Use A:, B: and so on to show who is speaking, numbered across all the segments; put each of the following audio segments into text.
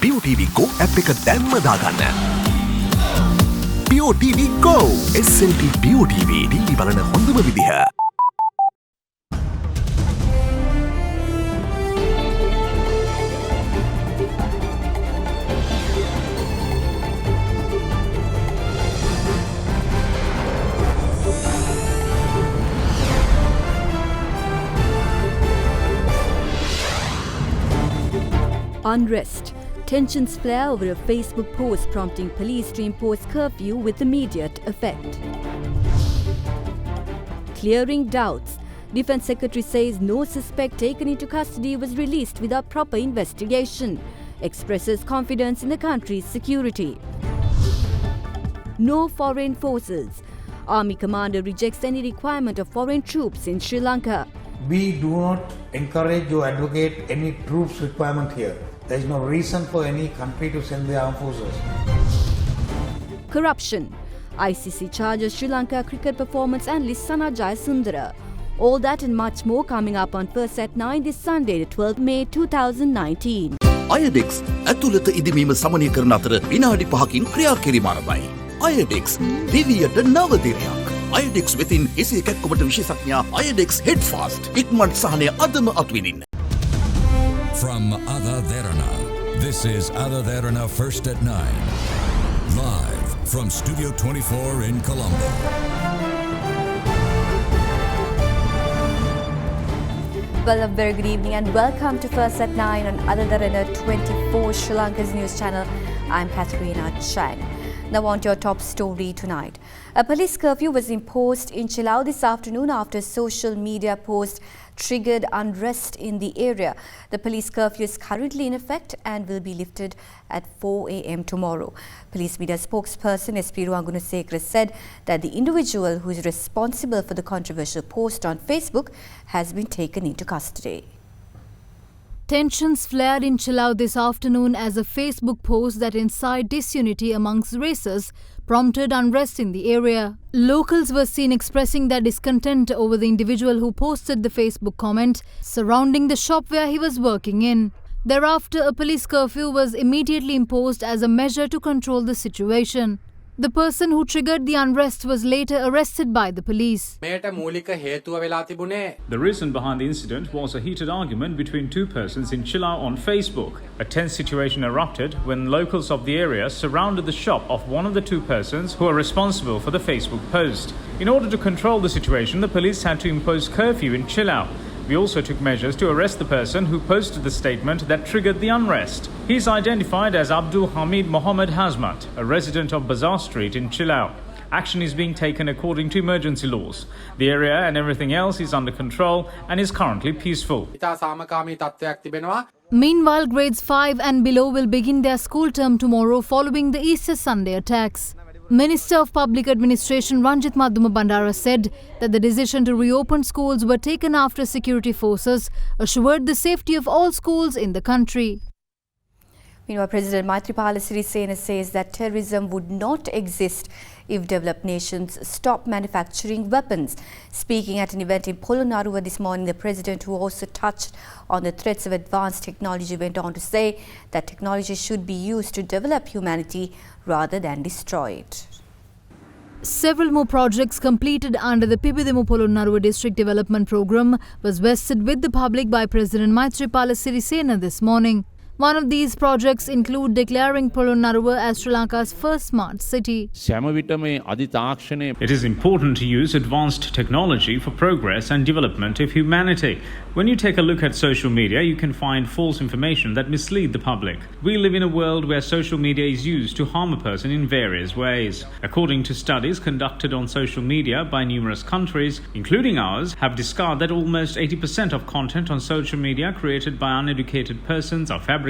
A: BOTV Go app එක දැන්ම දාගන්න. BOTV Go SLT BOTV TV බලන හොඳම විදිහ.
B: Unrest. Tensions flare over a Facebook post prompting police to impose curfew with immediate effect. Clearing doubts. Defence Secretary says no suspect taken into custody was released without proper investigation. Expresses confidence in the country's security. No foreign forces. Army commander rejects any requirement of foreign troops in Sri Lanka.
C: We do not encourage or advocate any troops requirement here. There is no reason for any country to send their armed forces.
B: Corruption. ICC charges Sri Lanka cricket performance analyst Sana Jayasundara. All that and much more coming up on First at 9 this Sunday, the 12th May 2019.
A: AdaDex ඇතුළත ඉදීම සමනය කරන අතර විනාඩි 5කින් ක්‍රියා කිරීම ආරම්භයි. AdaDex දිවියට නව දිනයක්. AdaDex වෙතින් එසේ කැක්කමට විශේෂඥ AdaDex Headfast ඉක්මනට සහනය අදම අත්විඳින්න.
D: From AdaDerana, this is AdaDerana First at 9. Live from Studio 24 in Colombo.
B: Well, a very good evening and welcome to First at 9 on AdaDerana 24, Sri Lanka's news channel. I'm Katharina Chang. Now on to your top story tonight. A police curfew was imposed in Chilau this afternoon after a social media post triggered unrest in the area. The police curfew is currently in effect and will be lifted at 4 a.m. tomorrow. Police media spokesperson SP Ruangunasekara said that the individual who is responsible for the controversial post on Facebook has been taken into custody.
E: Tensions flared in Chilau this afternoon as a Facebook post that incited disunity amongst races prompted unrest in the area. Locals were seen expressing their discontent over the individual who posted the Facebook comment surrounding the shop where he was working in. Thereafter, a police curfew was immediately imposed as a measure to control the situation. The person who triggered the unrest was later arrested by the police.
F: The reason behind the incident was a heated argument between two persons in Chilau on Facebook. A tense situation erupted when locals of the area surrounded the shop of one of the two persons who are responsible for the Facebook post. In order to control the situation, the police had to impose curfew in Chilau. We also took measures to arrest the person who posted the statement that triggered the unrest. He is identified as Abdul Hamid Mohammed Hazmat, a resident of Bazaar Street in Chilau. Action is being taken according to emergency laws. The area and everything else is under control and is currently peaceful.
E: Meanwhile, grades 5 and below will begin their school term tomorrow following the Easter Sunday attacks. Minister of Public Administration Ranjit Madhuma Bandara said that the decision to reopen schools were taken after security forces assured the safety of all schools in the country.
B: Meanwhile, President Maithripala Sirisena says that terrorism would not exist if developed nations stop manufacturing weapons. Speaking at an event in Polonnaruwa this morning, the president, who also touched on the threats of advanced technology, went on to say that technology should be used to develop humanity rather than destroy it.
E: Several more projects completed under the Pibidemu Polonnaruwa District Development Programme was vested with the public by President Maithripala Sirisena this morning. One of these projects include declaring Polonnaruwa as Sri Lanka's first smart city.
F: It is important to use advanced technology for progress and development of humanity. When you take a look at social media, you can find false information that mislead the public. We live in a world where social media is used to harm a person in various ways. According to studies conducted on social media by numerous countries, including ours, have discovered that almost 80% of content on social media created by uneducated persons are fabricated.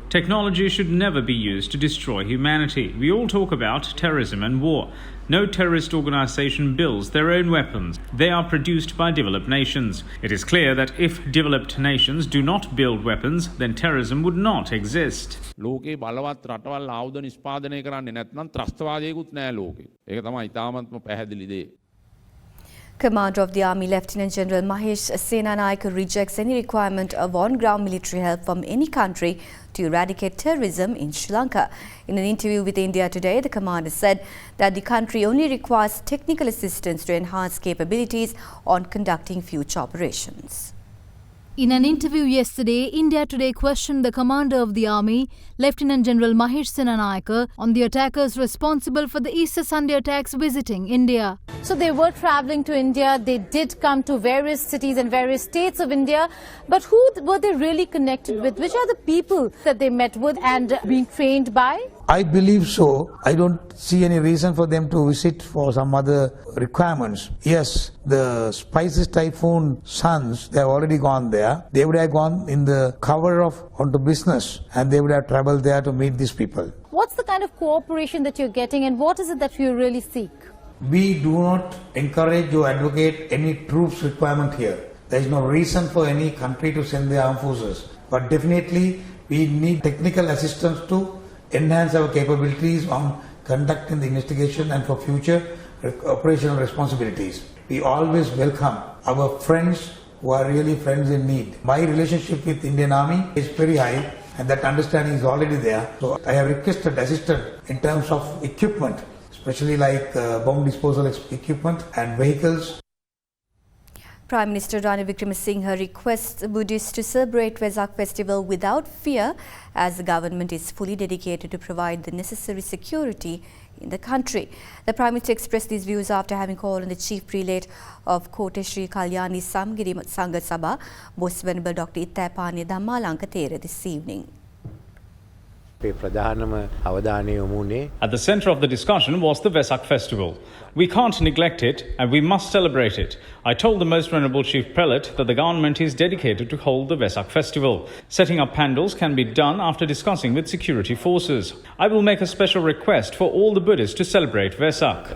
F: Technology should never be used to destroy humanity. We all talk about terrorism and war. No terrorist organization builds their own weapons. They are produced by developed nations. It is clear that if developed nations do not build weapons, then terrorism would not exist.
G: ලෝකේ බලවත් රටවල් ආයුධ නිෂ්පාදනය කරන්නේ නැත්නම් ත්‍රස්තවාදයකුත් නැහැ ලෝකේ. ඒක තමයි ඉතාමත්ම පැහැදිලි දේ.
B: Commander of the Army Lieutenant General Mahesh Senanayake rejects any requirement of on-ground military help from any country to eradicate terrorism in Sri Lanka. In an interview with India Today, the commander said that the country only requires technical assistance to enhance capabilities on conducting future operations.
E: In an interview yesterday, India Today questioned the commander of the army, Lieutenant General Mahesh Senanayake, on the attackers responsible for the Easter Sunday attacks visiting India.
H: So they were travelling to India, they did come to various cities and various states of India, but who were they really connected with? Which are the people that they met with and being trained by?
C: I believe so. I don't see any reason for them to visit for some other requirements. Yes, the Spices Typhoon sons, they have already gone there. They would have gone in the cover of onto business and they would have traveled there to meet these people.
H: What's the kind of cooperation that you're getting and what is it that you really seek?
C: We do not encourage or advocate any troops requirement here. There is no reason for any country to send their armed forces. But definitely we need technical assistance to enhance our capabilities on conducting the investigation and for future operational responsibilities. We always welcome our friends who are really friends in need. My relationship with Indian Army is very high and that understanding is already there. So I have requested assistance in terms of equipment, especially like bomb disposal equipment and vehicles.
B: Prime Minister Ranil Wickremesinghe requests Buddhists to celebrate Vesak festival without fear as the government is fully dedicated to provide the necessary security in the country. The Prime Minister expressed these views after having called on the Chief Prelate of Kote Sri Kalyani Samgiri Sangha Sabha, Most Venerable Dr. Ittapane Dhammalanka Thera this evening.
F: At the centre of the discussion was the Vesak festival. We can't neglect it and we must celebrate it. I told the Most Venerable Chief Prelate that the government is dedicated to hold the Vesak festival. Setting up pandals can be done after discussing with security forces. I will make a special request for all the Buddhists to celebrate Vesak.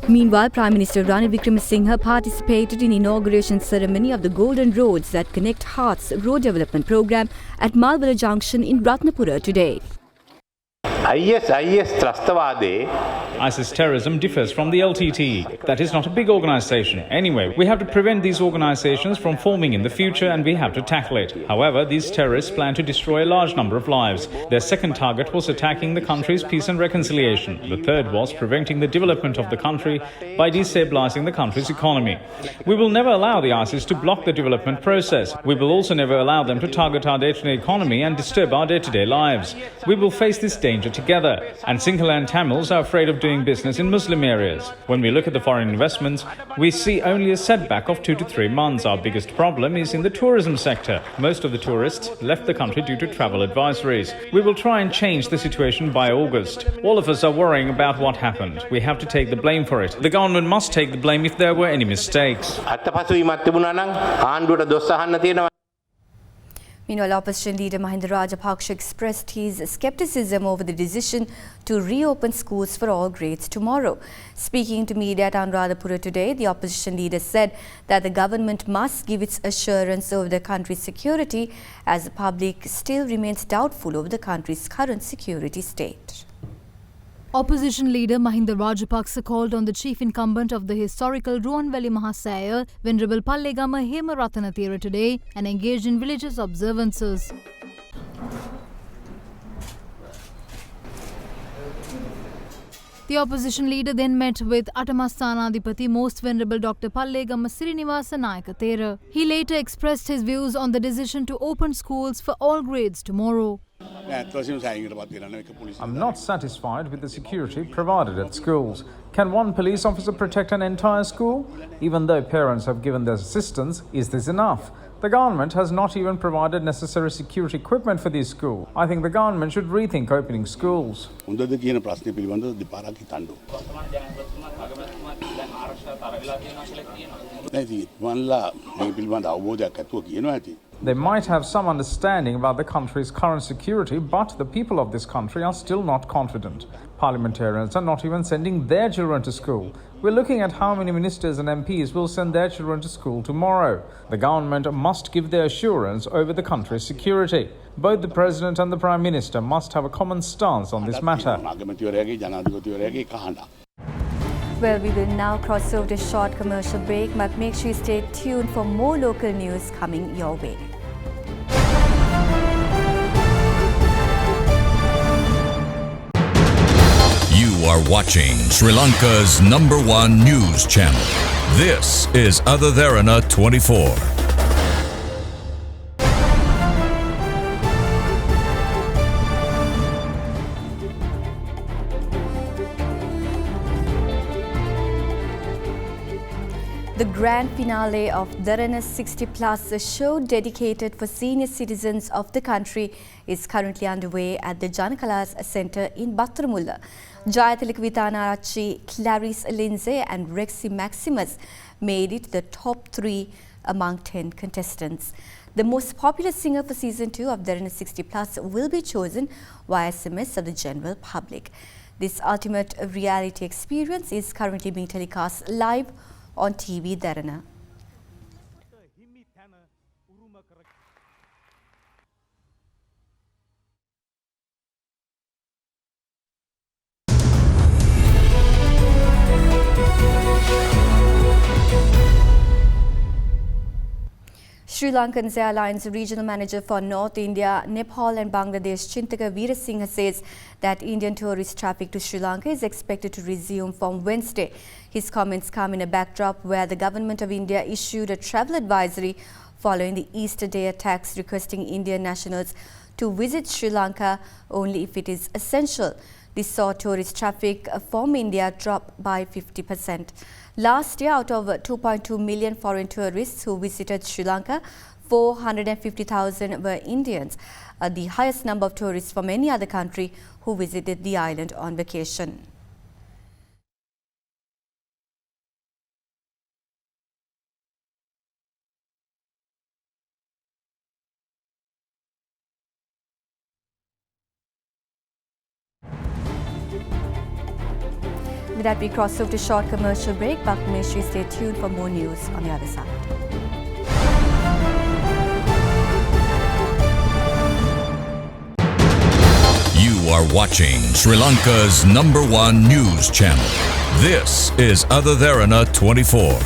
B: Meanwhile, Prime Minister Ranil Wickremesinghe participated in inauguration ceremony of the Golden Roads that Connect Hearts Road Development Programme at Malwala Junction in Ratnapura today. ISIS terrorism differs from the LTTE. That is not a big organisation. Anyway, we have to prevent these organisations from forming in the future and we have to tackle it. However, these terrorists plan to destroy a large number of lives. Their second target was attacking the country's peace and reconciliation. The third was preventing the development of the country by destabilising the country's economy. We will never allow the ISIS to block the development process. We will also never allow them to target our day-to-day economy and disturb our day-to-day lives. We will face this danger together. And Sinhala and Tamils are afraid of doing business in Muslim areas. When we look at the foreign investments, we see only a setback of 2 to 3 months. Our biggest problem is in the tourism sector. Most of the tourists left the country due to travel advisories. We will try and change the situation by August. All of us are worrying about what happened. We have to take the blame for it. The government must take the blame if there were any mistakes. Meanwhile, opposition leader Mahinda Rajapaksa expressed his skepticism over the decision to reopen schools for all grades tomorrow. Speaking to media at Anuradhapura today, the opposition leader said that the government must give its assurance over the country's security as the public still remains doubtful over the country's current security state.
E: Opposition leader Mahinda Rajapaksa called on the chief incumbent of the historical Ruwanvelli Mahasaya, Venerable Pallegama Hemarathana Thera today and engaged in religious observances. The opposition leader then met with Atamasthanaadhipati Most Venerable Dr. Pallegama Sirinivasa Nayaka Thera. He later expressed his views on the decision to open schools for all grades tomorrow.
F: I'm not satisfied with the security provided at schools. Can one police officer protect an entire school? Even though parents have given their assistance, is this enough? The government has not even provided necessary security equipment for these schools. I think the government should rethink opening schools. They might have some understanding about the country's current security, but the people of this country are still not confident. Parliamentarians are not even sending their children to school. We're looking at how many ministers and MPs will send their children to school tomorrow. The government must give their assurance over the country's security. Both the President and the Prime Minister must have a common stance on this matter.
B: Well, we will now cross over to a short commercial break, but make sure you stay tuned for more local news coming your way.
D: You are watching Sri Lanka's #1 news channel. This is AdaDerana 24.
B: The grand finale of Derana's 60 Plus, a show dedicated for senior citizens of the country, is currently underway at the Janakalas Centre in Battaramulla. Jayathilik Vitanarachi, Clarice Lindsay and Rexy Maximus made it the top 3 among 10 contestants. The most popular singer for season 2 of Derana 60 Plus will be chosen via SMS of the general public. This ultimate reality experience is currently being telecast live on TV Derana. Sri Lankan Airlines regional manager for North India, Nepal and Bangladesh, Chintaka Veerasinghe, says that Indian tourist traffic to Sri Lanka is expected to resume from Wednesday. His comments come in a backdrop where the government of India issued a travel advisory following the Easter Day attacks, requesting Indian nationals to visit Sri Lanka only if it is essential. This saw tourist traffic from India drop by 50%. Last year, out of 2.2 million foreign tourists who visited Sri Lanka, 450,000 were Indians, the highest number of tourists from any other country who visited the island on vacation. With that, we cross over to short commercial break, but make sure you stay tuned for more news on the other side.
D: You are watching Sri Lanka's #1 news channel. This is AdaDerana 24.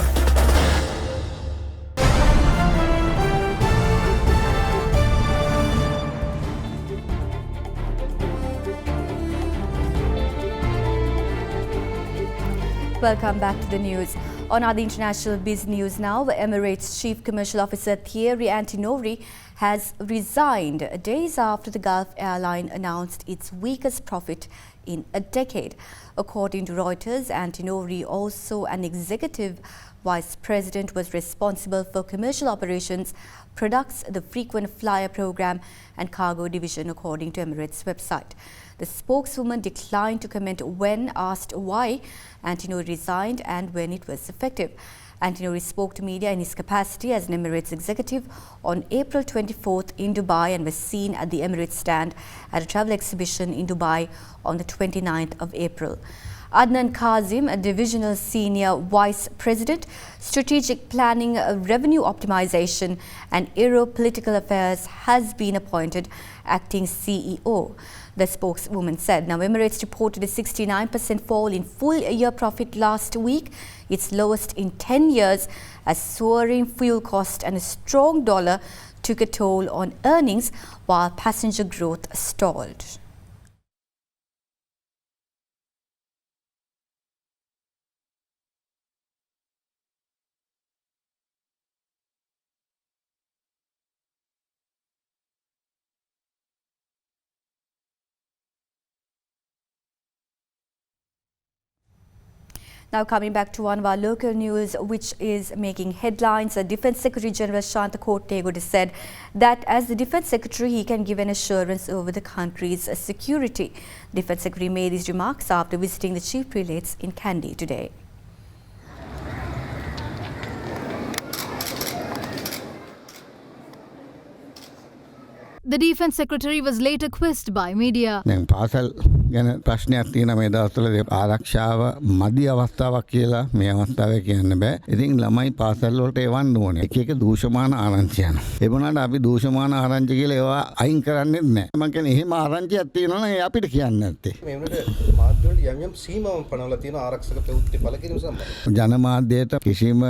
B: Welcome back to the news. On other international biz news now, the Emirates Chief Commercial Officer Thierry Antinori has resigned days after the Gulf airline announced its weakest profit in a decade. According to Reuters, Antinori, also an executive vice president, was responsible for commercial operations, products, the frequent flyer program and cargo division, according to Emirates website. The spokeswoman declined to comment when asked why Antinori resigned and when it was effective. Antinori spoke to media in his capacity as an Emirates executive on April 24th in Dubai and was seen at the Emirates stand at a travel exhibition in Dubai on the 29th of April. Adnan Kazim, a divisional senior vice president, strategic planning, revenue optimization and Aero political affairs, has been appointed acting CEO. The spokeswoman said. Now, Emirates reported a 69% fall in full year profit last week, its lowest in 10 years, as soaring fuel cost and a strong dollar took a toll on earnings while passenger growth stalled. Now coming back to one of our local news, which is making headlines, the Defence Secretary General Shanta Kottegode said that as the Defence Secretary, he can give an assurance over the country's security. Defence Secretary made these remarks after visiting the Chief Prelates in Kandy today.
E: The Defence Secretary was later quizzed by media.
I: ගැන ප්‍රශ්නයක් තියෙන මේ දවස්වල ආරක්ෂාව මදි අවස්ථාවක් කියලා මේ අවස්ථාවේ කියන්න බෑ. ඉතින් ළමයි පාසල් වලට එවන්න ඕනේ. එක එක දූෂමාන ආරංචි යනවා. ඒ වුණාට අපි දූෂමාන ආරංචි කියලා ඒවා අයින් කරන්නේත් නැහැ. මම කියන්නේ එහෙම ආරංචියක් තියෙනවා නම් ඒ අපිට කියන්න නැත්තේ.
J: මේ වුණාට මාධ්‍ය වල යම් සීමාවන් පනවලා තියෙන ආරක්ෂක ප්‍රවෘත්ති පළ කිරීම සම්බන්ධව.
I: ජනමාධ්‍යයට කිසිම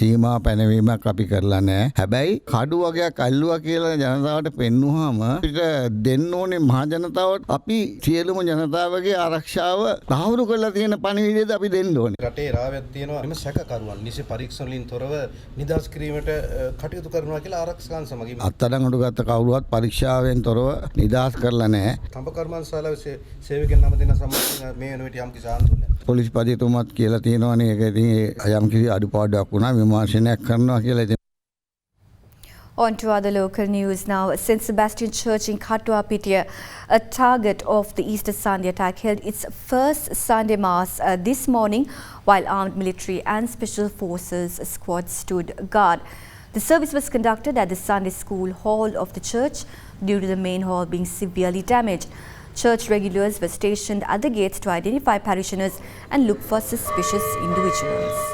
I: සීමා පැනවීමක් අපි කරලා නැහැ. හැබැයි කඩු වගේක් අල්ලුවා කියලා ජනතාවට පෙන්නුවාම අපිට දෙන්න ඕනේ මහ ජනතාවට අපි සියලුම ජනතාවගේ ආරක්ෂාව තහවුරු කරලා තියෙන පණිවිඩයද අපි දෙන්න ඕනේ.
J: රටේ රාවයක් තියෙනවා එම සැකකරුවන් නිසි පරීක්ෂණ වලින් තොරව නිදහස් කිරීමට කටයුතු කරනවා කියලා ආරක්ෂකයන් සමගින්
I: අත්අඩංගුවට ගත්ත කවුරුවත් පරීක්ෂාවෙන් තොරව නිදහස් කරලා නැහැ.
J: තඹ කර්මාන්තශාලාවේ සේවකයන් නම දෙන සම්බන්ධයෙන් මේ වෙන විට යම් කිසි ආందోලනයක්
I: පොලිස්පතිතුමත් කියලා තියෙනවානේ ඒක ඉතින් යම් කිසි අඩුපාඩුවක් වුණා විමර්ශනයක් කරනවා කියලා.
B: On to other local news now. St. Sebastian Church in Katwa, Pitya, a target of the Easter Sunday attack, held its first Sunday Mass this morning while armed military and special forces squads stood guard. The service was conducted at the Sunday school hall of the church due to the main hall being severely damaged. Church regulars were stationed at the gates to identify parishioners and look for suspicious individuals.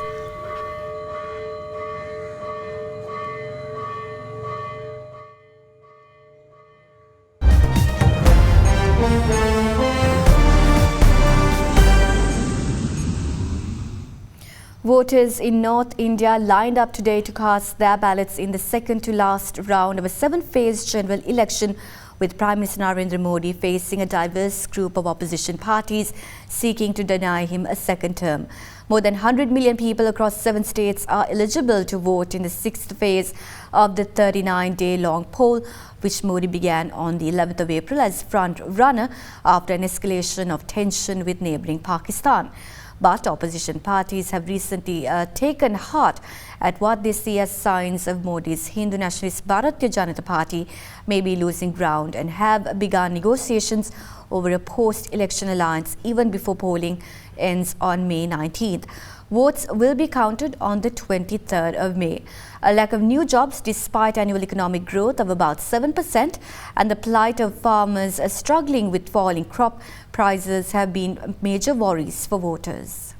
B: Voters in North India lined up today to cast their ballots in the second to last round of a 7-phase general election, with Prime Minister Narendra Modi facing a diverse group of opposition parties seeking to deny him a second term. More than 100 million people across 7 states are eligible to vote in the 6th phase of the 39-day-long poll, which Modi began on the 11th of April as front runner after an escalation of tension with neighbouring Pakistan. But opposition parties have recently taken heart at what they see as signs of Modi's Hindu nationalist Bharatiya Janata Party may be losing ground and have begun negotiations over a post-election alliance even before polling ends on May 19th. Votes will be counted on the 23rd of May. A lack of new jobs despite annual economic growth of about 7% and the plight of farmers struggling with falling crop prices have been major worries for voters.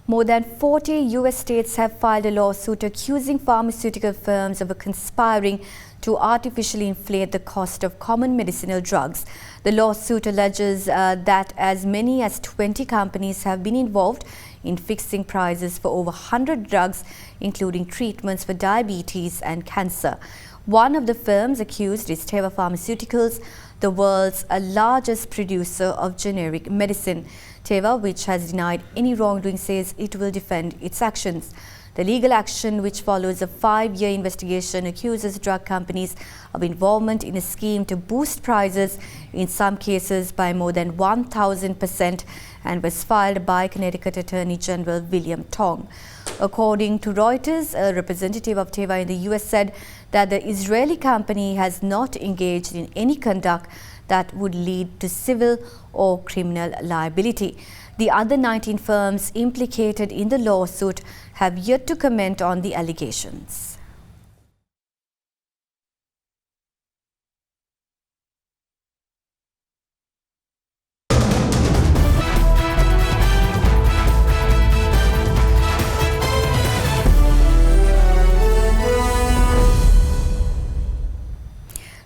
B: More than 40 US states have filed a lawsuit accusing pharmaceutical firms of conspiring to artificially inflate the cost of common medicinal drugs. The lawsuit alleges that as many as 20 companies have been involved in fixing prices for over 100 drugs, including treatments for diabetes and cancer. One of the firms accused is Teva Pharmaceuticals, the world's largest producer of generic medicine. Teva, which has denied any wrongdoing, says it will defend its actions. The legal action, which follows a 5-year investigation, accuses drug companies of involvement in a scheme to boost prices, in some cases by more than 1,000%, and was filed by Connecticut Attorney General William Tong. According to Reuters, a representative of Teva in the US said that the Israeli company has not engaged in any conduct that would lead to civil or criminal liability. The other 19 firms implicated in the lawsuit have yet to comment on the allegations.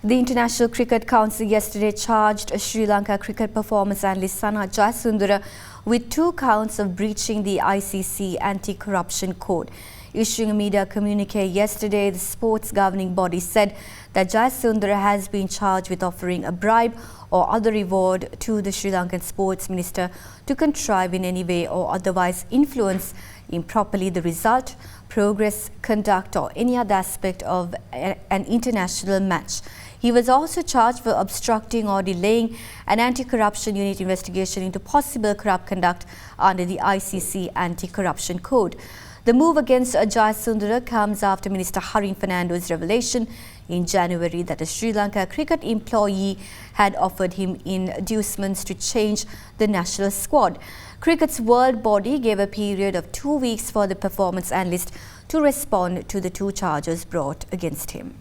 B: The International Cricket Council yesterday charged Sri Lanka cricket performance analyst Sana Jayasundara with 2 counts of breaching the ICC anti-corruption code. Issuing a media communique yesterday, the sports governing body said that Jayasundara has been charged with offering a bribe or other reward to the Sri Lankan sports minister to contrive in any way or otherwise influence improperly the result, progress, conduct or any other aspect of an international match. He was also charged for obstructing or delaying an anti-corruption unit investigation into possible corrupt conduct under the ICC anti-corruption code. The move against Jayasundara comes after Minister Harin Fernando's revelation in January that a Sri Lanka cricket employee had offered him inducements to change the national squad. Cricket's world body gave a period of 2 weeks for the performance analyst to respond to the 2 charges brought against him.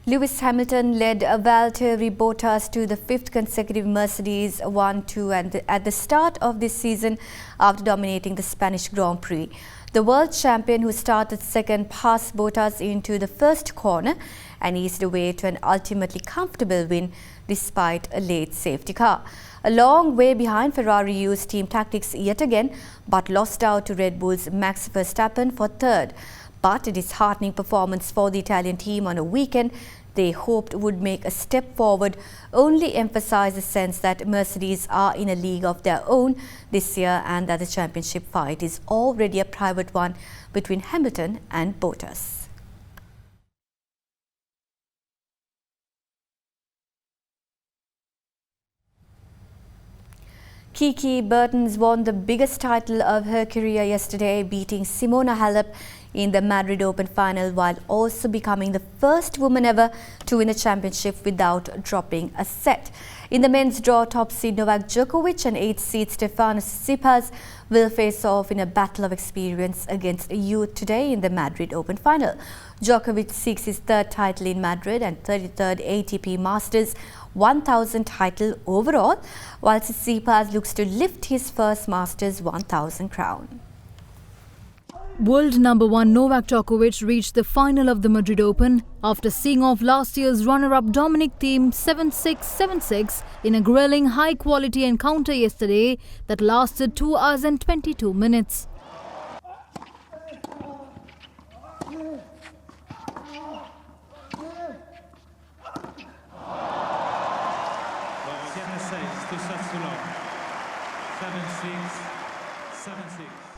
B: Lewis Hamilton led Valtteri Bottas to the 5th consecutive Mercedes 1-2 and at the start of this season after dominating the Spanish Grand Prix. The world champion, who started second, passed Bottas into the first corner and eased away to an ultimately comfortable win despite a late safety car. A long way behind, Ferrari used team tactics yet again but lost out to Red Bull's Max Verstappen for third. But a disheartening performance for the Italian team on a weekend they hoped would make a step forward only emphasised the sense that Mercedes are in a league of their own this year and that the championship fight is already a private one between Hamilton and Bottas. Kiki Bertens won the biggest title of her career yesterday, beating Simona Halep in the Madrid Open final while also becoming the first woman ever to win a championship without dropping a set. In the men's draw, top seed Novak Djokovic and 8th seed Stefanos Tsitsipas will face off in a battle of experience against youth today in the Madrid Open final. Djokovic seeks his 3rd title in Madrid and 33rd ATP Masters 1000 title overall, while Tsitsipas looks to lift his first Masters 1000 crown.
E: World number 1 Novak Djokovic reached the final of the Madrid Open after seeing off last year's runner-up Dominic Thiem 7-6, 7-6 in a grilling high-quality encounter yesterday that lasted 2 hours and 22 minutes.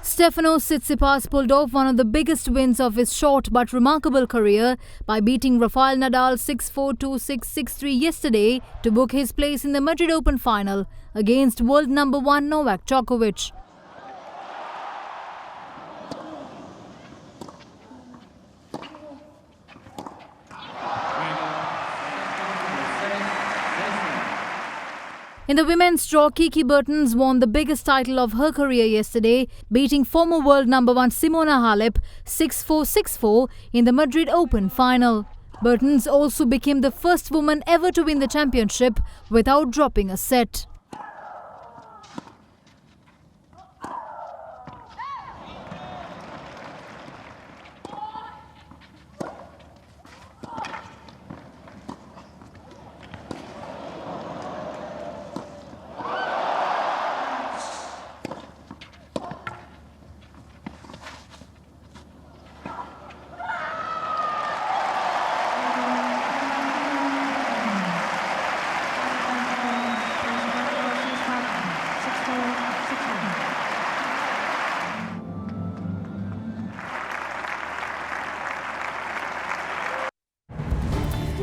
E: Stefanos Tsitsipas pulled off one of the biggest wins of his short but remarkable career by beating Rafael Nadal 6-4, 2-6, 6-3 yesterday to book his place in the Madrid Open final against world number 1 Novak Djokovic. In the women's draw, Kiki Bertens won the biggest title of her career yesterday, beating former world number 1 Simona Halep 6-4, 6-4 in the Madrid Open final. Bertens also became the first woman ever to win the championship without dropping a set.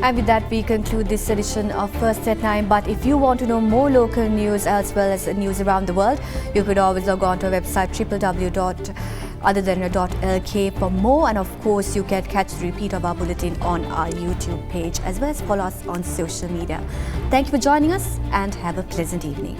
B: And with that, we conclude this edition of First at 9. But if you want to know more local news as well as news around the world, you could always log on to our website www.AdaDerana.lk for more. And of course, you can catch the repeat of our bulletin on our YouTube page as well as follow us on social media. Thank you for joining us and have a pleasant evening.